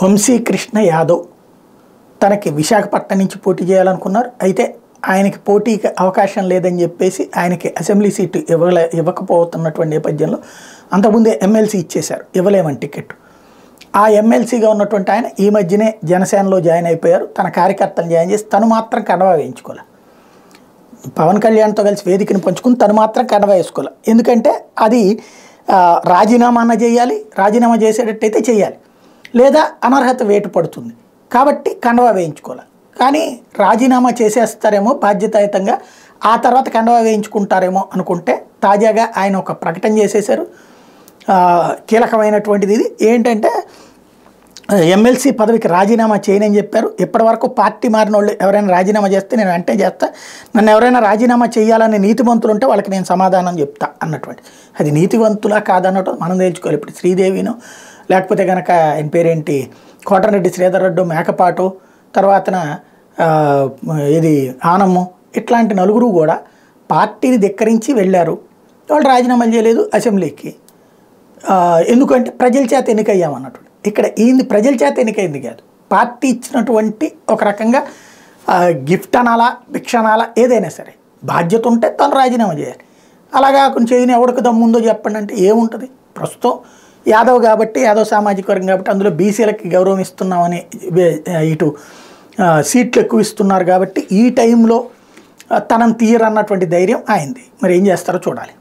వంశీకృష్ణ యాదవ్ తనకి విశాఖపట్నం నుంచి పోటీ చేయాలనుకున్నారు. అయితే ఆయనకి పోటీకి అవకాశం లేదని చెప్పేసి ఆయనకి అసెంబ్లీ సీటు ఇవ్వకపోతున్నటువంటి నేపథ్యంలో అంతకుముందే ఎమ్మెల్సీ ఇచ్చేశారు, ఇవ్వలేమని టికెట్. ఆ ఎమ్మెల్సీగా ఉన్నటువంటి ఆయన ఈ మధ్యనే జనసేనలో జాయిన్ అయిపోయారు. తన కార్యకర్తలు జాయిన్ చేసి తను మాత్రం కండవా వేయించుకోవాలి. పవన్ కళ్యాణ్తో కలిసి వేదికను పంచుకుని తను మాత్రం కండవా వేసుకోవాలి. ఎందుకంటే అది రాజీనామా అన్న చేయాలి, రాజీనామా చేసేటట్టయితే చేయాలి, లేదా అనర్హత వేటు పడుతుంది కాబట్టి కండవా వేయించుకోవాలి. కానీ రాజీనామా చేసేస్తారేమో బాధ్యతాయుతంగా, ఆ తర్వాత కండవా వేయించుకుంటారేమో అనుకుంటే తాజాగా ఆయన ఒక ప్రకటన చేసేశారు. కీలకమైనటువంటిది ఇది ఏంటంటే ఎమ్మెల్సీ పదవికి రాజీనామా చేయనని చెప్పారు. ఇప్పటివరకు పార్టీ మారిన వాళ్ళు ఎవరైనా రాజీనామా చేస్తే నేను వెంటనే చేస్తా, నన్ను ఎవరైనా రాజీనామా చేయాలని నీతివంతులు ఉంటే వాళ్ళకి నేను సమాధానం చెప్తా అన్నటువంటి. అది నీతివంతులా కాదన్నట్టు మనం తేల్చుకోవాలి. ఇప్పుడు శ్రీదేవినో లేకపోతే కనుక ఆయన పేరేంటి కోటరెడ్డి శ్రీధర్ రెడ్డి, మేకపాటు, తర్వాతన ఇది ఆనమ్ము, ఇట్లాంటి నలుగురు కూడా పార్టీని ధిక్కరించి వెళ్ళారు. వాళ్ళు రాజీనామాలు చేయలేదు అసెంబ్లీకి. ఎందుకంటే ప్రజల చేత ఎన్నికయ్యామన్నట్టు. ఇక్కడ ఈయన ప్రజల చేత ఎన్నికైంది కాదు, పార్టీ ఇచ్చినటువంటి ఒక రకంగా గిఫ్ట్ అనాలా, భిక్ష అనాలా, ఏదైనా సరే బాధ్యత ఉంటే తను రాజీనామా చేయాలి. అలాగా కొంచెం చేయని ఎవరికి దమ్ముందో చెప్పండి అంటే ఏముంటుంది. ప్రస్తుతం యాదవ్ కాబట్టి, యాదవ్ సామాజిక వర్గం కాబట్టి అందులో బీసీలకి గౌరవం ఇస్తున్నామని ఇటు సీట్లు ఎక్కువ ఇస్తున్నారు కాబట్టి ఈ టైంలో తనను తీయరన్నటువంటి ధైర్యం అయింది. మరి ఏం చేస్తారో చూడాలి.